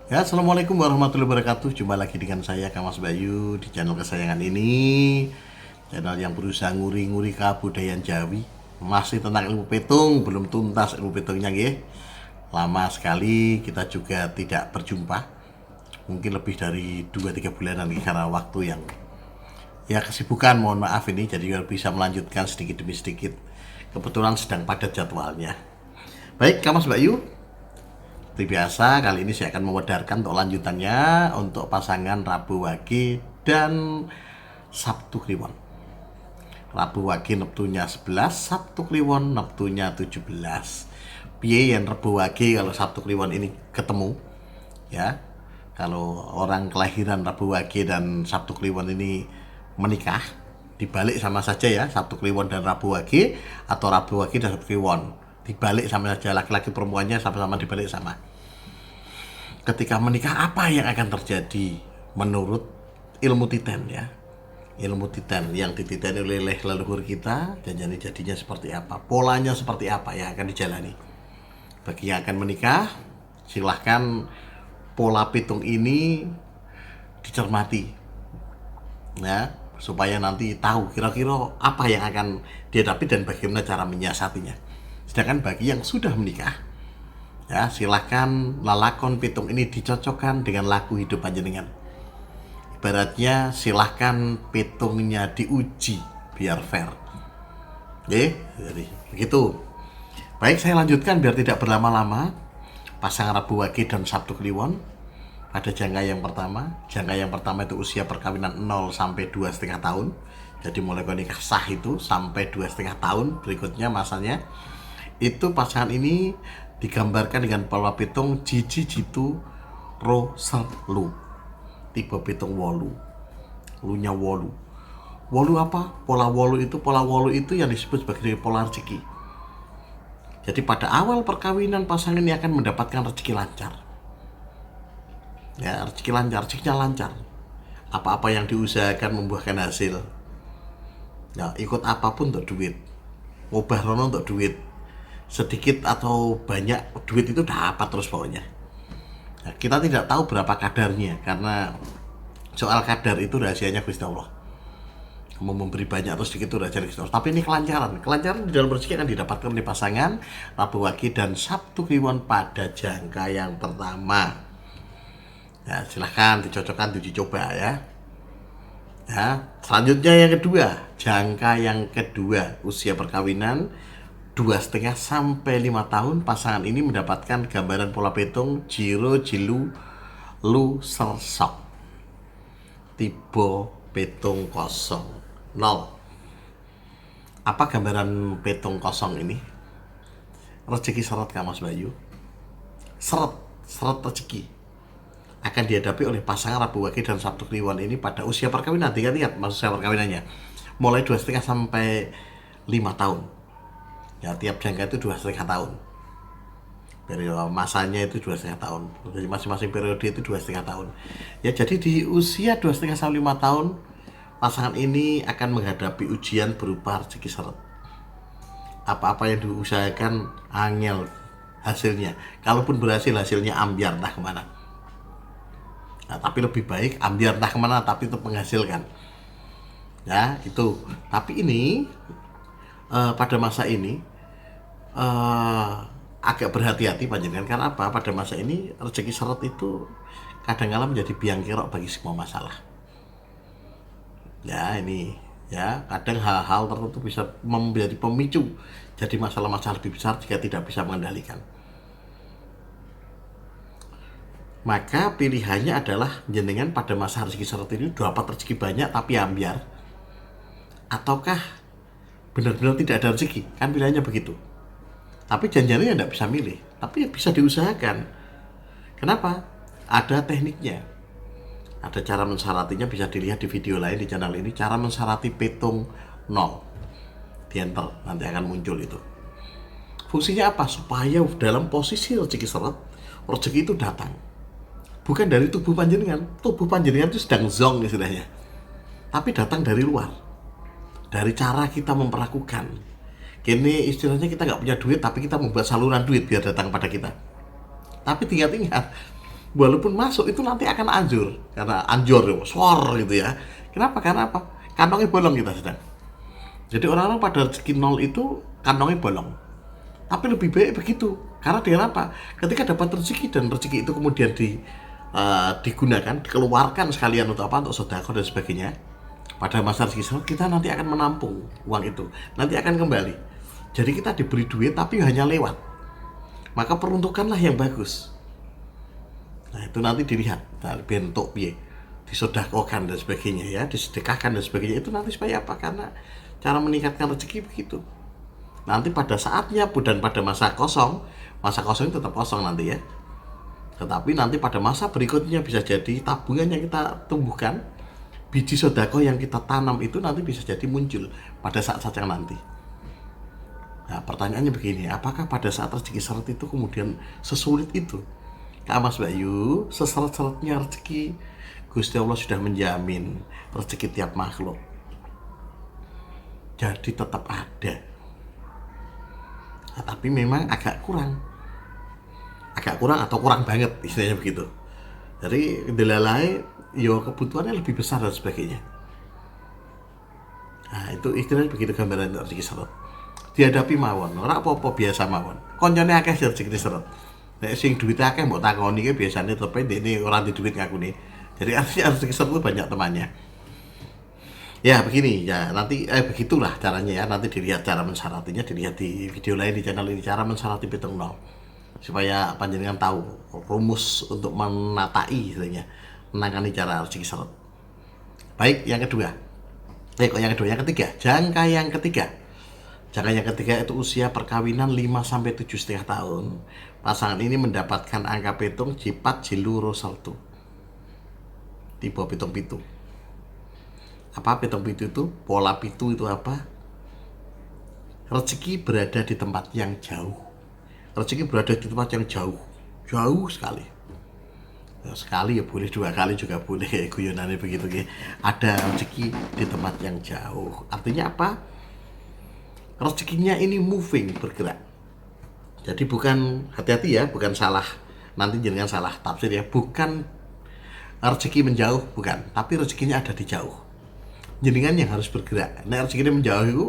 Ya, assalamualaikum warahmatullahi wabarakatuh. Jumpa lagi dengan saya, Kang Mas Bayu, di channel kesayangan ini. Channel yang berusaha nguri-nguri kebudayaan Jawi. Masih tentang ilmu pitung, belum tuntas ilmu pitungnya, nggih. Lama sekali kita juga tidak berjumpa. Mungkin lebih dari 2-3 bulanan nih, karena waktu yang ya kesibukan, mohon maaf ini, jadi bisa melanjutkan sedikit demi sedikit. Kebetulan sedang padat jadwalnya. Baik, Kang Mas Bayu, seperti biasa, kali ini saya akan mewedarkan untuk lanjutannya untuk pasangan Rabu Wage dan Sabtu Kliwon. Rabu Wage neptunya 11, Sabtu Kliwon neptunya 17. Piye yang Rabu Wage kalau Sabtu Kliwon ini ketemu, ya. Kalau orang kelahiran Rabu Wage dan Sabtu Kliwon ini menikah, dibalik sama saja ya, Sabtu Kliwon dan Rabu Wage, atau Rabu Wage dan Sabtu Kliwon dibalik sama saja, laki-laki perempuannya sama-sama dibalik sama. Ketika menikah, apa yang akan terjadi menurut ilmu titen, ya, ilmu titen yang dititeni oleh leluhur kita, dan jadinya seperti apa, polanya seperti apa yang akan dijalani. Bagi yang akan menikah, silahkan pola pitung ini dicermati, ya, supaya nanti tahu kira-kira apa yang akan dihadapi dan bagaimana cara menyiasatinya. Sedangkan bagi yang sudah menikah, ya, silahkan lalakon pitung ini dicocokkan dengan laku hidup panjenengan. Ibaratnya silahkan pitungnya diuji biar fair. Oke, jadi begitu. Baik, saya lanjutkan biar tidak berlama-lama. Pasangan Rabu Wage dan Sabtu Kliwon pada jangka yang pertama. Jangka yang pertama itu usia perkawinan 0 sampai 2,5 tahun. Jadi mulai nikah sah itu sampai 2,5 tahun. Berikutnya masanya itu pasangan ini digambarkan dengan pola pitung Jiji Jitu Ro Selu, tipe pitung wolu, lunya wolu. Wolu apa? Pola wolu itu yang disebut sebagai pola rezeki. Jadi pada awal perkawinan pasangan ini akan mendapatkan rezeki lancar, ya, rezeki lancar, rezekinya lancar. Apa-apa yang diusahakan membuahkan hasil. Ya, ikut apapun untuk duit, ngubah rono untuk duit, sedikit atau banyak duit itu dapat terus pokoknya. Nah, kita tidak tahu berapa kadarnya, karena soal kadar itu rahasianya Gusti Allah. Mau memberi banyak atau sedikit itu rahasia Gusti Allah. Tapi ini kelancaran di dalam rezeki akan didapatkan oleh pasangan Rabu Wage dan Sabtu Kliwon pada jangka yang pertama. Ya, silahkan dicocokkan, diuji coba, ya. Ya, selanjutnya yang kedua, jangka yang kedua, usia perkawinan 2,5 sampai 5 tahun, pasangan ini mendapatkan gambaran pola pitung Jiro Jilu Lu Sersok, tipe pitung 00. Apa gambaran pitung 0 ini? Rezeki seret, Kang Mas Bayu. Seret rezeki akan dihadapi oleh pasangan Rabu Wage dan Sabtu Kliwon ini pada usia perkawinan. Ingat maksud saya perkawinannya mulai 2,5 sampai 5 tahun. Ya, tiap jangka itu 2,5 tahun. Periode masanya itu 2,5 tahun. Jadi masing-masing periode itu 2,5 tahun. Ya, jadi di usia 2,5 sampai 5 tahun, pasangan ini akan menghadapi ujian berupa rezeki seret. Apa-apa yang diusahakan angel hasilnya. Kalaupun berhasil, hasilnya ambiar entah kemana. Nah, tapi lebih baik ambiar entah kemana tapi tetap menghasilkan. Ya, itu. Tapi ini pada masa ini agak berhati-hati panjenengan. Karena apa? Pada masa ini rezeki seret itu kadang-kala menjadi biang kerok bagi semua masalah. Ya, ini, ya, kadang hal-hal tertentu bisa menjadi pemicu jadi masalah-masalah lebih besar jika tidak bisa mengendalikan. Maka pilihannya adalah jenengan pada masa rezeki seret ini dapat rezeki banyak tapi ambiar, ataukah benar-benar tidak ada rezeki. Kan pilihannya begitu. Tapi janjinya tidak bisa milih, tapi bisa diusahakan. Kenapa? Ada tekniknya, ada cara mensyaratnya, bisa dilihat di video lain di channel ini, cara mensyarati pitung 0 di enter, nanti akan muncul itu. Fungsinya apa? Supaya dalam posisi rezeki seret, rezeki itu datang bukan dari tubuh panjenengan. Tubuh panjenengan itu sedang zong istilahnya, tapi datang dari luar, dari cara kita memperlakukan. Kini istilahnya kita nggak punya duit, tapi kita membuat saluran duit biar datang pada kita. Tapi tinggal walaupun masuk itu nanti akan anjur, karena anjur suar gitu ya. Kenapa? Karena apa? Kantongnya bolong kita sedang. Jadi orang-orang pada rezeki nol itu kantongnya bolong. Tapi lebih baik begitu. Karena dengan apa? Ketika dapat rezeki dan rezeki itu kemudian digunakan, dikeluarkan sekalian untuk apa? Untuk sedekah dan sebagainya. Pada masa rezeki seret kita nanti akan menampung uang itu. Nanti akan kembali. Jadi kita diberi duit tapi hanya lewat. Maka peruntukanlah yang bagus. Nah itu nanti dilihat dari bentuk piye, disedekahkan dan sebagainya ya, disedekahkan dan sebagainya itu nanti supaya apa? Karena cara meningkatkan rezeki begitu. Nanti pada saatnya dan pada masa kosong itu tetap kosong nanti ya. Tetapi nanti pada masa berikutnya bisa jadi tabungan yang kita tumbuhkan, biji sedekah yang kita tanam itu nanti bisa jadi muncul pada saat-saat yang nanti. Nah pertanyaannya begini, apakah pada saat rezeki seret itu kemudian sesulit itu? Kak Mas Bayu, seseret-seretnya rezeki, Gusti Allah sudah menjamin rezeki tiap makhluk. Jadi tetap ada. Nah, tapi memang agak kurang atau kurang banget istilahnya begitu. Jadi dilalai, yo kebutuhannya lebih besar dan sebagainya. Nah itu istilahnya begitu gambaran rezeki seret. Dihadapi mawon, ora apa-apa biasa mawon. Koncone akeh rezeki seret. Nek sing duit akeh mbok takoni ki biasane tepe ndekne ora di duit ngakune. Jadi artinya rezeki seret itu banyak temannya. Ya begini ya, nanti begitulah caranya ya. Nanti dilihat cara mensyaratinya, dilihat di video lain di channel ini, cara mensyarati pitung nol, supaya panjenengan tahu rumus untuk menatai istilahnya, menangani cara rezeki seret. Baik, yang kedua. Yang ketiga, jangka yang ketiga. Jangka yang ketiga itu usia perkawinan 5-7,5 tahun. Pasangan ini mendapatkan angka pitung jipat jiluro saltu. Tipe pitung-pitu. Apa pitung-pitu itu? Pola pitu itu apa? Rezeki berada di tempat yang jauh. Rezeki berada di tempat yang jauh. Jauh sekali. Ya, sekali ya boleh, 2 kali juga boleh. Guyonannya begitu ya. Ada rezeki di tempat yang jauh. Artinya apa? Rezekinya ini moving, bergerak. Jadi bukan, hati-hati ya, bukan salah, nanti jangan salah tafsir ya, bukan rezeki menjauh, bukan, tapi rezekinya ada di jauh. Jenengan yang harus bergerak. Nah rezekinya menjauh itu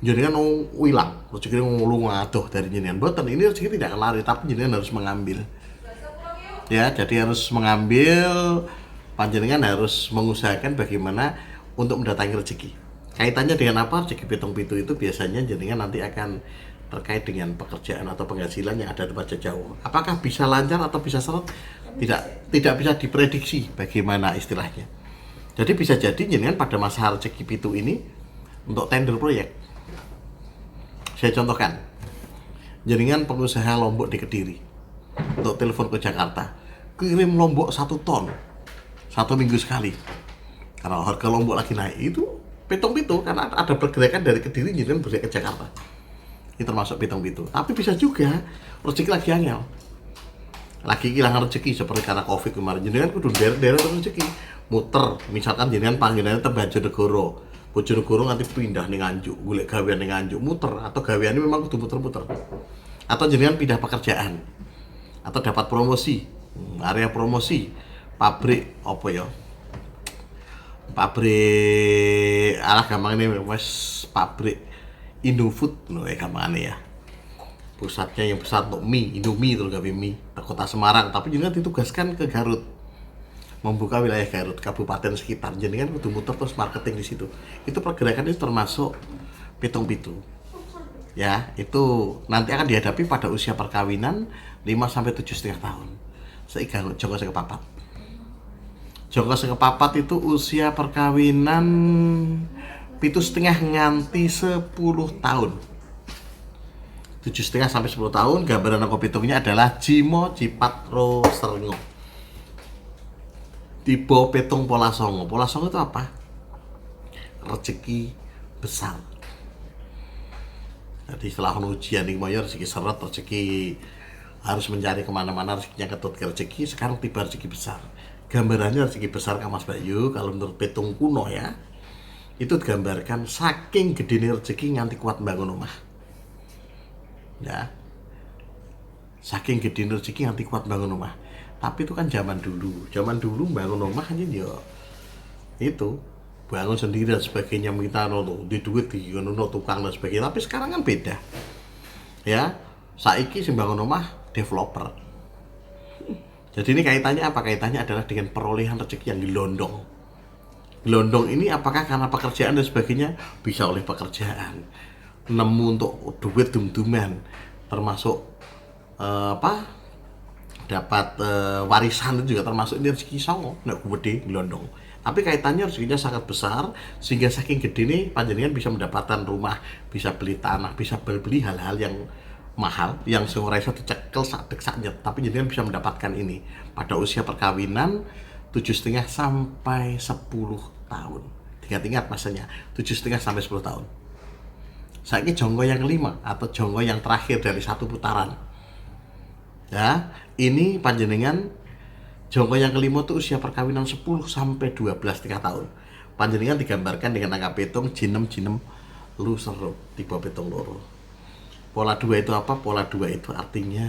jenengan hilang, rezekinya ngulung ngadoh dari jenengan. Boten, ini rezeki tidak akan lari, tapi jenengan harus mengambil. Ya, jadi harus mengambil, panjenengan harus mengusahakan bagaimana untuk mendatangi rezeki. Kaitannya dengan apa? Rezeki pitung-pitu itu biasanya jenengan nanti akan terkait dengan pekerjaan atau penghasilan yang ada di tempat jauh. Apakah bisa lancar atau bisa seret? Tidak bisa diprediksi bagaimana istilahnya. Jadi bisa jadi jenengan pada masa rezeki pitu ini untuk tender proyek. Saya contohkan, jenengan pengusaha lombok di Kediri, untuk telepon ke Jakarta, kirim lombok 1 ton 1 minggu sekali. Karena harga lombok lagi naik, itu pitung-pitu, karena ada pergerakan dari Kediri jenengan bergerak ke Jakarta. Ini termasuk pitung-pitu. Tapi bisa juga rezeki lagi angel, lagi kehilangan rezeki seperti karena Covid kemarin, jenengan kudu derek-derek rezeki, muter. Misalkan jenengan panggilannya tembak Bojonegoro nanti pindah ning Nganjuk, golek gawean ning Nganjuk, muter, atau gaweane memang kudu muter-muter. Atau jenengan pindah pekerjaan atau dapat promosi, area promosi, pabrik apa ya? Pabrik gampang ini wes pabrik Indofood gampangane ya. Pusatnya yang besar untuk mie, Indomie terus gawe mie ke kota Semarang, tapi jenengan ditugaskan ke Garut, membuka wilayah Garut, kabupaten sekitar. Jenengan kudu muter terus marketing di situ. Itu pergerakan itu termasuk pitung-pitu. Ya, itu nanti akan dihadapi pada usia perkawinan 5-7,5 tahun. Seigang jongko sing kepapat. Jongko sing kepapat itu usia perkawinan 7,5 nganti 10 tahun. 7,5 sampai 10 tahun. Gambaran angka pitungnya adalah Jimo Jipat Ro Serngo. Tipe pitung pola songo. Pola songo itu apa? Rezeki besar. Jadi setelah ujian ning moyo rezeki seret, rezeki harus mencari kemana-mana, rezekinya ketut ke rezeki. Sekarang tiba rezeki besar. Gambarannya rezeki besar Kak Mas Bayu, kalau menurut pitung kuno ya, itu digambarkan saking gedene rezeki nganti kuat bangun rumah. Ya, saking gedene rezeki nganti kuat bangun rumah. Tapi itu kan zaman dulu. Zaman dulu bangun rumah aja ya itu bangun sendiri dan sebagainya, minta di duit di tukang dan sebagainya. Tapi sekarang kan beda. Ya, saiki sing bangun rumah developer. Jadi ini kaitannya apa? Kaitannya adalah dengan perolehan rezeki yang gelondong. Gelondong ini apakah karena pekerjaan dan sebagainya? Bisa oleh pekerjaan. Nemu untuk duit dum-duman, termasuk apa? Dapat warisan itu juga termasuk ini rezeki songo, nek gede gelondong. Tapi kaitannya rezekinya sangat besar sehingga saking gede nih panjenengan bisa mendapatkan rumah, bisa beli tanah, bisa beli hal-hal yang mahal yang seorang iso dicekel sak dek sak nyet, tapi jenengan bisa mendapatkan ini pada usia perkawinan 7,5 sampai 10 tahun. Ingat masanya 7,5 sampai 10 tahun. Saiki jonggo yang kelima atau jonggo yang terakhir dari satu putaran. Ya, ini panjenengan jonggo yang kelima itu usia perkawinan 10 sampai 12,5 tahun. Panjenengan digambarkan dengan angka petung jinem lu seru tipe petung loro. Pola 2 itu apa? Pola 2 itu artinya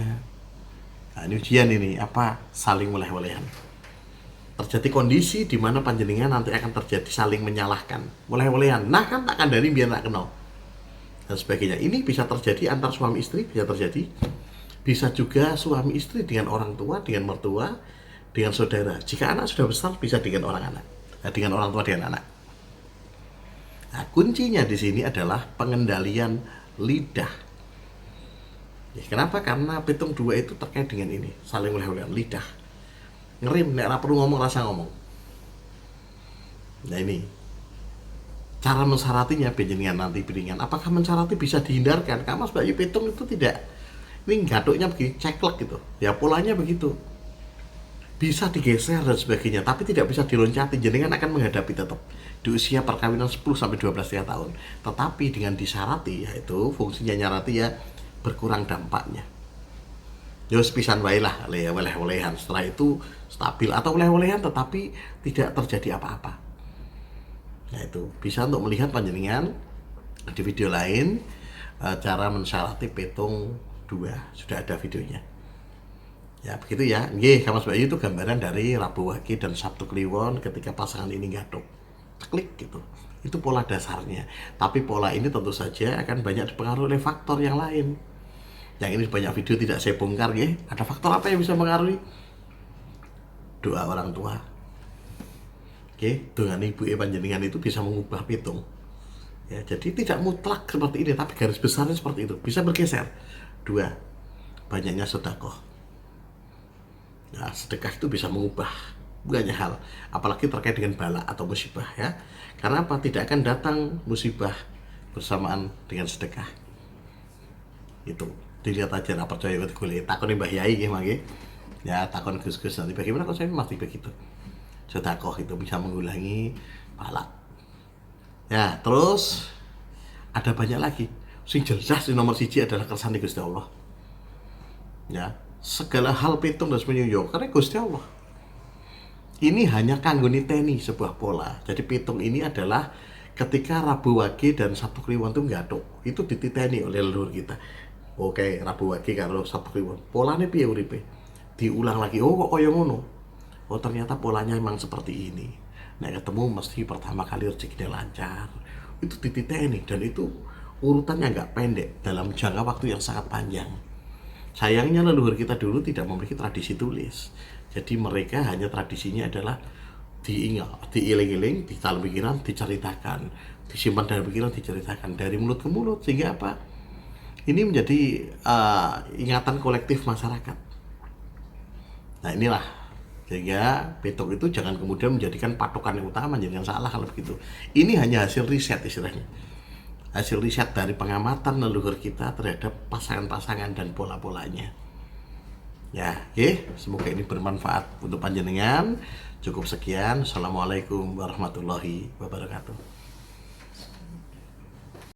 nah ini ujian ini apa? Saling weleh-welehan. Terjadi kondisi di mana panjenengan nanti akan terjadi saling menyalahkan, weleh-welehan. Nah kan tak kandani biar tak kenal dan sebagainya. Ini bisa terjadi antar suami istri, bisa terjadi. Bisa juga suami istri dengan orang tua, dengan mertua, dengan saudara. Jika anak sudah besar bisa dengan orang anak, dengan orang tua dengan anak. Nah, kuncinya di sini adalah pengendalian lidah. Ya, kenapa? Karena petung 2 itu terkait dengan ini, saling weleh-welehan lidah. Ngerim, nek ora perlu ngomong rasa ngomong. Nah ini cara mensaratinya panjenengan nanti piringan. Apakah mensarati bisa dihindarkan? Karena Mas Bayu petung itu tidak. Ini gatuknya begini, ceklek gitu. Ya polanya begitu. Bisa digeser dan sebagainya, tapi tidak bisa diloncati. Jenengan akan menghadapi tetap di usia perkawinan 10 sampai 12 tahun. Tetapi dengan disarati, yaitu fungsinya nyarati ya berkurang dampaknya. Ya pisan wae lah, weleh-welehan. Setelah itu stabil atau weleh-welehan tetapi tidak terjadi apa-apa. Nah itu bisa untuk melihat panjenengan di video lain cara mensarati petung 2 sudah ada videonya. Ya begitu ya. Nggih, Mas Bayu itu gambaran dari Rabu Wage dan Sabtu Kliwon ketika pasangan ini gaduh. Klik gitu. Itu pola dasarnya. Tapi pola ini tentu saja akan banyak dipengaruhi oleh faktor yang lain. Yang ini banyak video tidak saya bongkar ya. Ada faktor apa yang bisa mengaruhi? Doa orang tua. Oke, dengan ibu panjenengan itu bisa mengubah petung. Ya, jadi tidak mutlak seperti ini, tapi garis besarnya seperti itu. Bisa bergeser. 2. Banyaknya sedekah. Nah, sedekah itu bisa mengubah banyak hal, apalagi terkait dengan bala atau musibah ya. Karena apa? Tidak akan datang musibah bersamaan dengan sedekah. Itu dilihat aja, apa percaya ikut kulit takon Mbah Yai nggih ya, takon Gus-gus nanti bagaimana kok saya masih begitu. Sedekah itu bisa mengulangi bala. Ya, terus ada banyak lagi. Sing jelas di nomor 1 adalah kersane Gusti Allah. Ya, segala hal petung dan sebagainya karena Gusti Allah. Ini hanya kanggo niteni sebuah pola. Jadi petung ini adalah ketika Rabu Wage dan Sabtu Kliwon itu gathuk, itu dititeni oleh leluhur kita. Oke, Rabu Wage karo Sabtu Kliwon. Polane piye uripe? Diulang lagi. Oh, kok kaya ngono? Oh, ternyata polanya memang seperti ini. Nah, ketemu mesti pertama kali rezekinya lancar. Itu dititeni dan itu urutannya nggak pendek dalam jangka waktu yang sangat panjang. Sayangnya leluhur kita dulu tidak memiliki tradisi tulis. Jadi mereka hanya tradisinya adalah diingat, diiling-iling, di dalam pikiran diceritakan, disimpan dalam pikiran diceritakan dari mulut ke mulut, sehingga apa? Ini menjadi ingatan kolektif masyarakat. Nah inilah, sehingga petung itu jangan kemudian menjadikan patokan yang utama, jangan salah kalau begitu. Ini hanya hasil riset istilahnya. Hasil riset dari pengamatan leluhur kita terhadap pasangan-pasangan dan pola-polanya. Ya, oke, semoga ini bermanfaat untuk panjenengan. Cukup sekian. Assalamualaikum warahmatullahi wabarakatuh.